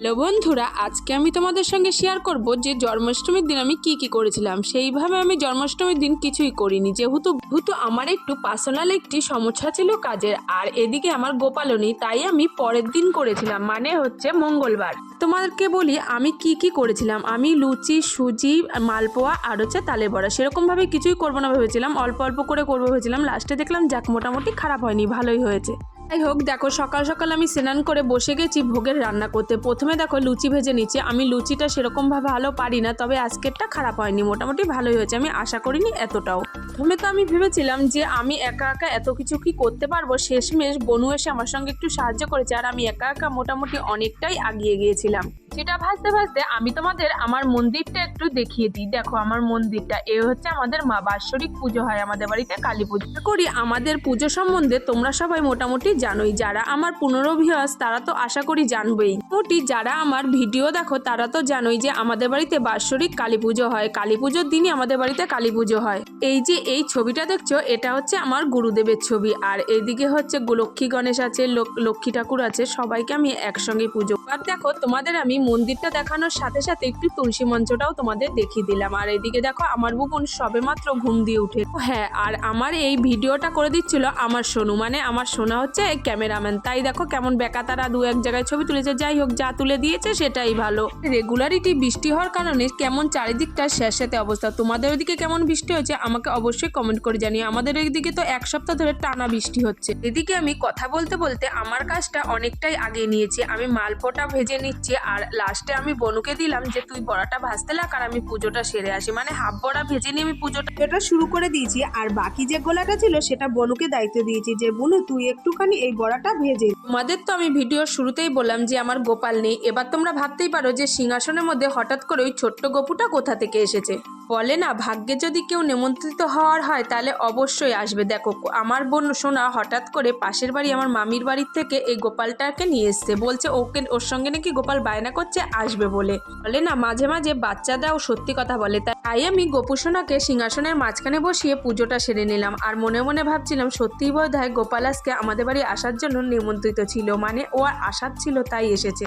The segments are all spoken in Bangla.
হ্যালো বন্ধুরা, আজকে আমি তোমাদের সঙ্গে শেয়ার করব যে জন্মাষ্টমীর দিন আমি কি করেছিলাম। সেইভাবে আমি জন্মাষ্টমীর দিন কিছুই করিনি, যেহেতু আমার একটু পার্সোনাল একটি সমস্যা ছিল কাজের, আর এদিকে আমার গোপালও নেই, তাই আমি পরের দিন করেছিলাম, মানে হচ্ছে মঙ্গলবার। তোমাদেরকে বলি আমি কি করেছিলাম। আমি লুচি, সুজি, মালপোয়া আর হচ্ছে তালের বড়া, সেরকম ভাবে কিছুই করবো না ভেবেছিলাম, অল্প অল্প করে করবো ভেবেছিলাম। লাস্টে দেখলাম যাক, মোটামুটি খারাপ হয়নি, ভালোই হয়েছে। যাই হোক, দেখো সকাল সকাল আমি স্নান করে বসে গেছি ভোগের রান্না করতে। প্রথমে দেখো লুচি ভেজে নিচ্ছি। আমি লুচিটা সেরকমভাবে ভালো পারি না, তবে আজকেরটা খারাপ হয়নি, মোটামুটি ভালোই হয়েছে। আমি আশা করিনি এতটাও। প্রথমে তো আমি ভেবেছিলাম যে আমি একা একা এত কিছু কি করতে পারবো। শেষমেশ বনু এসে আমার সঙ্গে একটু সাহায্য করেছে, আর আমি একা একা মোটামুটি অনেকটাই আগিয়ে গিয়েছিলাম। সেটা ভাজতে ভাজতে আমি তোমাদের আমার মন্দিরটা একটু দেখিয়ে দিই। দেখো আমার মন্দিরটা, এ হচ্ছে আমাদের মা বাৎসরিক পুজো হয় আমাদের বাড়িতে, কালী পুজো করি। আমাদের পুজো সম্বন্ধে তোমরা সবাই মোটামুটি জানোই। যারা আমার পুনরো ভিউয়ার্স তারা তো আশা করি জানবেই। মোটামুটি যারা আমার ভিডিও দেখো তারা তো জানোই যে আমাদের বাড়িতে বাৎসরিক কালী পুজো হয়। কালী পুজোর দিনই আমাদের বাড়িতে কালী পুজো হয়। এই যে এই ছবিটা দেখছো, এটা হচ্ছে আমার গুরুদেবের ছবি, আর এইদিকে হচ্ছে লক্ষ্মী গণেশ আছে, লক্ষ্মী ঠাকুর আছে, সবাইকে আমি একসঙ্গে পুজো। আর দেখো তোমাদের আমি মন্দিরটা দেখানোর সাথে সাথে একটু তুলসী মঞ্চটাও তোমাদের দেখিয়ে দিলাম। আর এদিকে দেখো আমার বুবন সবে মাত্র ঘুম দিয়ে উঠে। হ্যাঁ, আর আমার এই ভিডিওটা করে দিচ্ছিল আমার সোনু, মানে আমার সোনা হচ্ছে ক্যামেরাম্যান। তাই দেখো কেমন বেকা তারা দু এক জায়গায় ছবি তুলেছে। যাই হোক, যা তুলে দিয়েছে সেটাই ভালো। রেগুলারিটি বৃষ্টি হওয়ার কারণে কেমন চারিদিকটা স্যাঁতস্যাঁতে অবস্থা। তোমাদের ওইদিকে কেমন বৃষ্টি হয়েছে আমাকে অবশ্যই কমেন্ট করে জানিও। আমাদের এইদিকে তো এক সপ্তাহ ধরে টানা বৃষ্টি হচ্ছে। এদিকে আমি কথা বলতে বলতে আমার কাজটা অনেকটাই আগে নিয়েছি। আমি মালপোটা ভেজে নিচ্ছি, আর লাস্টে আমি বনুকে দিলাম যে তুই বড়াটা ভাজতে লাগ আর আমি পুজোটা সেরে আসি। মানে হাফ বড়া ভেজে নিয়ে আমি পুজোটা শুরু করে দিয়েছি, আর বাকি যে গোলাটা ছিল সেটা বনুকে দায়িত্ব দিয়েছি যে বনু তুই একটুখানি এই বড়াটা ভেজে। তোমাদের তো আমি ভিডিওর শুরুতেই বললাম যে আমার গোপাল নেই। এবার তোমরা ভাবতেই পারো যে সিংহাসনের মধ্যে হঠাৎ করে ওই ছোট্ট গপুটা কোথা থেকে এসেছে। বলে না, ভাগ্যে যদি কেউ নিমন্ত্রিত হওয়ার হয় তাহলে অবশ্যই আসবে। দেখো আমার বোন সোনা হঠাৎ করে পাশের বাড়ি আমার মামির বাড়ির থেকে এই গোপালটাকে নিয়ে এসছে। বলছে ওর সঙ্গে নাকি গোপাল বায়না করছে আসবে বলে। বলে না, মাঝে মাঝে বাচ্চাদাও সত্যি কথা বলে। তাই আমি গোপু সোনাকে সিংহাসনের মাঝখানে বসিয়ে পুজোটা সেরে নিলাম। আর মনে মনে ভাবছিলাম সত্যিই বোধহয় গোপাল আজকে আমাদের বাড়ি আসার জন্য নিমন্ত্রিত ছিল, মানে ও আসার ছিল তাই এসেছে।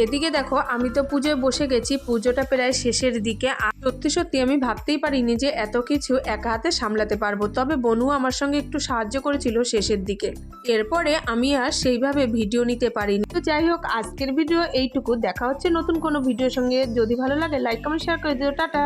এদিকে দেখো আমি তো পুজোয় বসে গেছি, পুজোটা প্রায় শেষের দিকে। আর সত্যি আমি ভাবতেই পারিনি যে এত কিছু একা হাতে সামলাতে পারবো। তবে বনু আমার সঙ্গে একটু সাহায্য করেছিল শেষের দিকে। এরপরে আমি আর সেইভাবে ভিডিও নিতে পারিনি। তো যাই হোক, আজকের ভিডিও এইটুকু। দেখা হচ্ছে নতুন কোনো ভিডিওর সঙ্গে। যদি ভালো লাগে লাইক কমেন্ট শেয়ার করে দিও। টাটা।